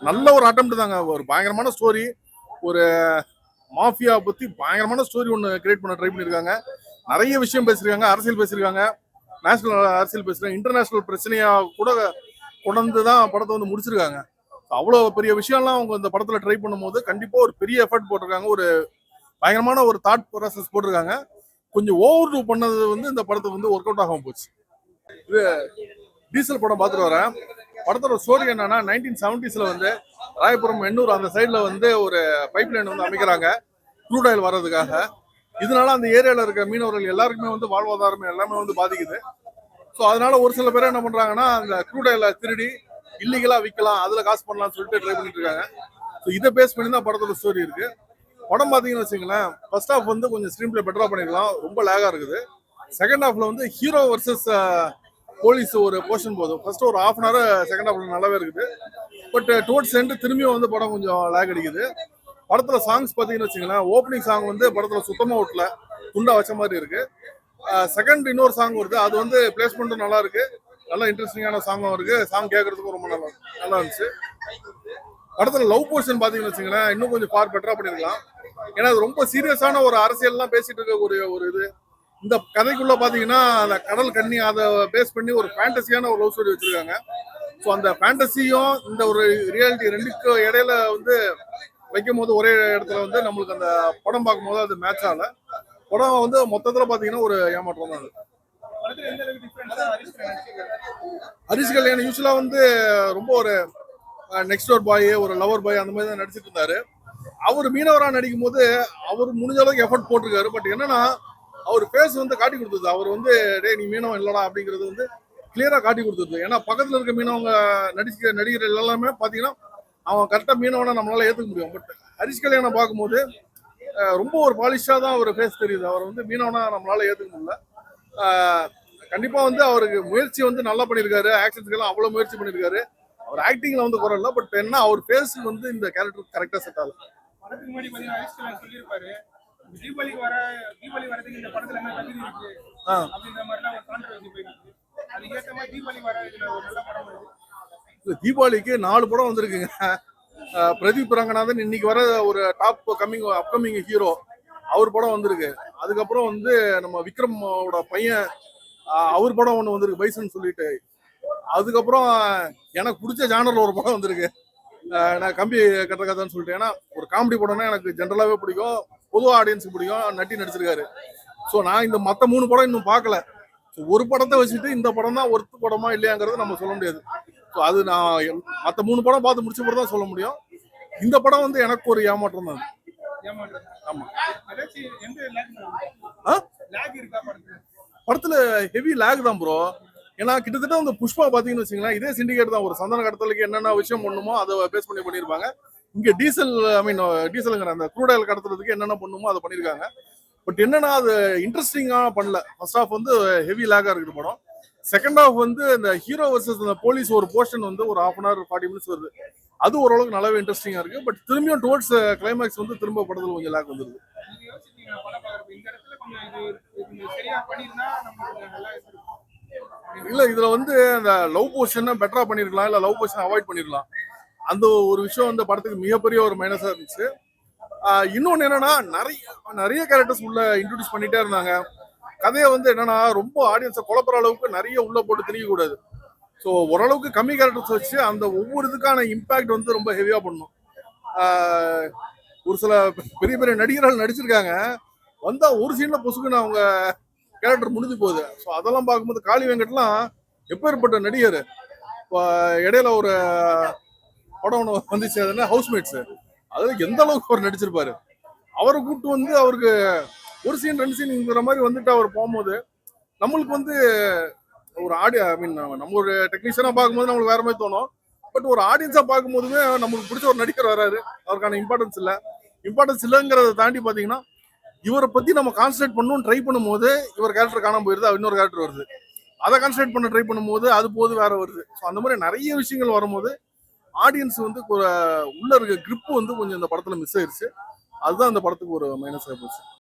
நல்ல ஒரு அட்டெம்ப்ட் தாங்க. ஒரு பயங்கரமான ஸ்டோரி. ஒரு மாஃபியா பத்தி பயங்கரமான ஸ்டோரி ஒன்று கிரியேட் பண்ண ட்ரை பண்ணியிருக்காங்க. நிறைய விஷயம் பேசியிருக்காங்க, அரசியல் பேசியிருக்காங்க, நேஷனல் அரசியல் பேசுறாங்க, இன்டர்நேஷனல் பிரச்சனையா கூட கொண்டு தான் படத்தை வந்து முடிச்சிருக்காங்க. அவ்வளோ பெரிய விஷயம்லாம் அவங்க இந்த படத்துல ட்ரை பண்ணும்போது கண்டிப்பா ஒரு பெரிய எஃபர்ட் போட்டிருக்காங்க. ஒரு பயங்கரமான ஒரு தாட் ப்ராசஸ் போட்டிருக்காங்க. கொஞ்சம் ஓவர் டூ பண்ணது வந்து இந்த படத்துக்கு வந்து ஒர்க் அவுட் ஆகாம போச்சு. இது டீசல் படம் பார்த்துட்டு வரேன். படத்தோட ஸ்டோரி என்னன்னா 1970s வந்து ராயபுரம் எண்ணூர் அந்த சைட்ல வந்து ஒரு பைப் லைன் வந்து அமைக்கிறாங்க க்ரூட் ஆயில் வர்றதுக்காக. இதனால அந்த ஏரியாவில் இருக்க மீனவர்கள் எல்லாருக்குமே வந்து வாழ்வாதாரம் எல்லாமே வந்து பாதிக்குது. ஸோ அதனால ஒரு சில பேர் என்ன பண்றாங்கன்னா அந்த க்ரூட் ஆயில திருடி இல்லீகலா விற்கலாம், அதுல காசு பண்ணலாம்னு சொல்லிட்டு ட்ரை பண்ணிட்டு இருக்காங்க. ஸோ இதை பேஸ் பண்ணி தான் படத்தோட ஸ்டோரி இருக்கு. படம் பார்த்தீங்கன்னு வச்சுங்களேன், ஃபர்ஸ்ட் ஹாஃப் வந்து கொஞ்சம் ஸ்க்ரீன் பிளே பெட்டரா பண்ணிருக்கலாம், ரொம்ப லேகா இருக்குது. செகண்ட் ஹாஃப்ல வந்து ஹீரோ வர்சஸ் போலீஸ் ஒரு போர்ஷன் போதும். ஃபர்ஸ்ட் ஒரு ஹாஃப் அன் ஹவர் செகண்ட் ஹாஃப்ல நல்லாவே இருக்குது. பட் டுவர்ட்ஸ் எண்ட் திரும்பியும் வந்து படம் கொஞ்சம் லேக் அடிக்குது. படத்துல சாங்ஸ் பார்த்தீங்கன்னு வச்சுங்களேன், ஓப்பனிங் சாங் வந்து படத்துல சுத்தமா ஓட்டல, துண்டா வச்ச மாதிரி இருக்கு. செகண்ட் இன்னொரு சாங் வருது, அது வந்து பிளேஸ்மெண்ட்டும் நல்லா இருக்கு, நல்லா இன்ட்ரெஸ்டிங்கான சாங்கும் இருக்கு. சாங் கேட்கறதுக்கும் ரொம்ப நல்லா இருந்துச்சு. படத்துல லவ் போர்ஷன் பாத்தீங்கன்னு வச்சுங்களேன், இன்னும் கொஞ்சம் ஃபார் பெட்டரா பண்ணிருக்கலாம். ஏன்னா அது ரொம்ப சீரியஸான ஒரு அரசியல்லாம் பேசிட்டு இருக்க ஒரு இது. இந்த கதைக்குள்ள பாத்தீங்கன்னா அந்த கடல் கன்னி அதை பேஸ் பண்ணி ஒரு ஃபேண்டசியான ஒரு லவ் ஸ்டோரி வச்சிருக்காங்க. ஸோ அந்த ஃபேண்டசியும் இந்த ஒரு ரியாலிட்டி ரெண்டுக்கும் இடையில வந்து வைக்கும் போது ஒரே இடத்துல வந்து நம்மளுக்கு அந்த படம் பார்க்கும்போது அது மேட்ச் ஆகல. படம் வந்து மொத்தத்துல பாத்தீங்கன்னா ஒரு ஏமாற்றம் தான். ஹரிஷ் கல்யாண் யூஸ்வலா வந்து ரொம்ப ஒரு நெக்ஸ்ட் டோர் பாய், ஒரு லவர் பாய் அந்த மாதிரி தான் நடிச்சிட்டு இருந்தாரு. அவர் மீனவரா நடிக்கும் போது அவர் முடிஞ்ச அளவுக்கு எஃபர்ட் போட்டிருக்காரு. பட் என்னன்னா அவர் ஃபேஸ் வந்து காட்டி கொடுத்தது, அவர் வந்து டே நீ மீனவன் இல்லடா அப்படிங்கிறது வந்து கிளியரா காட்டி கொடுத்தது. ஏன்னா பக்கத்துல இருக்க மீனவங்க நடிகர் எல்லாமே பாத்தீங்கன்னா அவன் கரெக்டா மீனவனா நம்மளால ஏத்துக்க முடியும். பட் ஹரிஷ் கல்யாணம் பார்க்கும்போது ரொம்ப ஒரு பாலிஷா தான் அவர் ஃபேஸ் தெரியுது. அவர் வந்து மீனவனா நம்மளால ஏத்துக்க முடியல. கண்டிப்பா வந்து அவருக்கு முயற்சி வந்து நல்லா பண்ணியிருக்காரு. ஆக்ஷன்ஸ்க்கு எல்லாம் அவ்வளவு முயற்சி பண்ணியிருக்காரு. அவர் ஆக்டிங்ல வந்து குறை இல்லை. பட் என்ன அவர் ஃபேஸ் வந்து இந்த கேரக்டர் கரெக்டா செட் ஆகல. படத்துக்கு முன்னாடி பாத்தீங்கன்னா ஹரிஷ் கல்யாண் சொல்லியிருப்பாரு, தீபாவளி வரதுக்கு இந்த படத்துல என்ன தகுதி இருக்கு அப்படின்ற மாதிரிலாம் ஒரு கான்ட்ரவர்சி போயிருக்கு. அது ஏற்ற மாதிரி தீபாவளி வர இதுல ஒரு நல்ல படம் வருது. தீபாவளிக்கு 4 படம் வந்திருக்குங்க. பிரதீப் ரங்கநாதன் இன்னைக்கு வர ஒரு டாப் அப்கமிங் ஹீரோ, அவர் படம் வந்திருக்கு. அதுக்கப்புறம் வந்து நம்ம விக்ரமோட பையன் அவர் படம் ஒன்று வந்திருக்கு, பைசன் சொல்லிட்டு. அதுக்கப்புறம் எனக்கு பிடிச்ச ஜானர்ல ஒரு படம் வந்திருக்கு, நான் கம்பி கட்டுற கதைன்னு சொல்லிட்டு. ஏன்னா ஒரு காமெடி படம்னா எனக்கு ஜென்ரலாகவே பிடிக்கும், பொதுவாக ஆடியன்ஸுக்கு பிடிக்கும். நடிச்சிருக்காரு. ஸோ நான் இந்த மற்ற 3 படம் இன்னும் பார்க்கல. ஒரு படத்தை வச்சுட்டு இந்த படம் தான் ஒர்த்து படமா இல்லையாங்கிறது நம்ம சொல்ல முடியாது. ஸோ அது நான் மற்ற 3 படம் பார்த்து முடிச்ச பிறகு தான் சொல்ல முடியும். இந்த படம் வந்து எனக்கு ஒரு ஏமாற்றம் தான். ஆமா, படத்துல ஹெவி லேக் தான் ப்ரோ. ஏன்னா கிட்டத்தட்ட அந்த புஷ்பா பாத்தீங்கன்னு வச்சுங்களேன், இதே சிண்டிகேட் தான். ஒரு சந்தன கடத்தலுக்கு என்னென்ன விஷயம் பண்ணுமோ அதை பேஸ் பண்ணியிருப்பாங்க. இங்க டீசலுங்கிற அந்த க்ரூட் ஆயில் கடத்துறதுக்கு என்னென்ன பண்ணுமோ அதை பண்ணியிருக்காங்க. பட் என்னன்னா அது இன்ட்ரெஸ்டிங்கா பண்ணல. ஃபர்ஸ்ட் ஹாஃப் வந்து ஹெவி லேகா இருக்குது படம். செகண்ட் ஹாஃப் வந்து இந்த ஹீரோ வர்சஸ் அந்த போலீஸ் ஒரு போர்ஷன் வந்து ஒரு ஹாஃப் அன் ஹவர் 40 மினிட்ஸ் வருது. அது ஓரளவுக்கு நல்லாவே இன்ட்ரெஸ்டிங்கா இருக்கு. பட் திரும்பியும் டுவர்ட்ஸ் கிளைமேக்ஸ் வந்து திரும்ப படத்துல கொஞ்சம் லேக் வந்துருது. இல்ல இதுல வந்து அந்த லவ் போர்ஷன் பெட்டரா பண்ணிருக்கலாம், இல்ல லவ் போர்ஷன் அவாய்ட் பண்ணிருக்கலாம். அந்த ஒரு விஷயம் வந்து படத்துக்கு மிகப்பெரிய ஒரு மைனஸா இருந்துச்சு. இன்னொன்னு என்னன்னா நிறைய கேரக்டர்ஸ் உள்ள இன்ட்ரோடியூஸ் பண்ணிட்டே இருந்தாங்க. கதையை வந்து என்னன்னா ரொம்ப ஆடியன்ஸை குழப்பற அளவுக்கு நிறைய உள்ள போட்டு திணிக்க கூடாது. ஸோ ஓரளவுக்கு கம்மி கேரக்டர்ஸ் வச்சு அந்த ஒவ்வொரு இதுக்கான இம்பாக்ட் வந்து ரொம்ப ஹெவியா பண்ணணும். ஒரு சில பெரிய பெரிய நடிகர்கள் நடிச்சிருக்காங்க, வந்தா ஒரு சீன்ல பொசுக்குன்னு அவங்க கேரக்டர் முடிஞ்சு போகுது. ஸோ அதெல்லாம் பார்க்கும்போது காளி வெங்கட்லாம் எப்பேற்பட்ட நடிகர். இப்போ இடையில ஒரு படம் ஒன்று வந்துச்சு, அதுனா ஹவுஸ்மேட்ஸ், அதில் எந்த அளவுக்கு அவர் நடிச்சிருப்பாரு. அவரை கூப்பிட்டு வந்து அவருக்கு ஒரு சீன் 2 சீன்ங்கிற மாதிரி வந்துட்டு அவர் போகும்போது நம்மளுக்கு வந்து ஒரு நம்ம ஒரு டெக்னீஷியனா பார்க்கும்போது நம்மளுக்கு வேற மாதிரி தோணும். பட் ஒரு ஆடியன்ஸா பார்க்கும்போதுமே நம்மளுக்கு பிடிச்ச ஒரு நடிகர் வராரு, அவருக்கான இம்பார்ட்டன்ஸ் இல்லைங்கிறத தாண்டி பார்த்தீங்கன்னா இவரை பத்தி நம்ம கான்சன்ட்ரேட் பண்ணணும் ட்ரை பண்ணும்போது இவர் கேரக்டர் காணாம போயிருது, இன்னொரு கேரக்டர் வருது. அதை கான்சன்ட்ரேட் பண்ண ட்ரை பண்ணும்போது அது போது வேற வருது. ஸோ அந்த மாதிரி நிறைய விஷயங்கள் வரும்போது ஆடியன்ஸ் வந்து உள்ள இருக்க கிரிப் வந்து கொஞ்சம் இந்த படத்துல மிஸ் ஆயிருச்சு. அதுதான் இந்த படத்துக்கு ஒரு மைனஸ் ஆயிடுச்சு.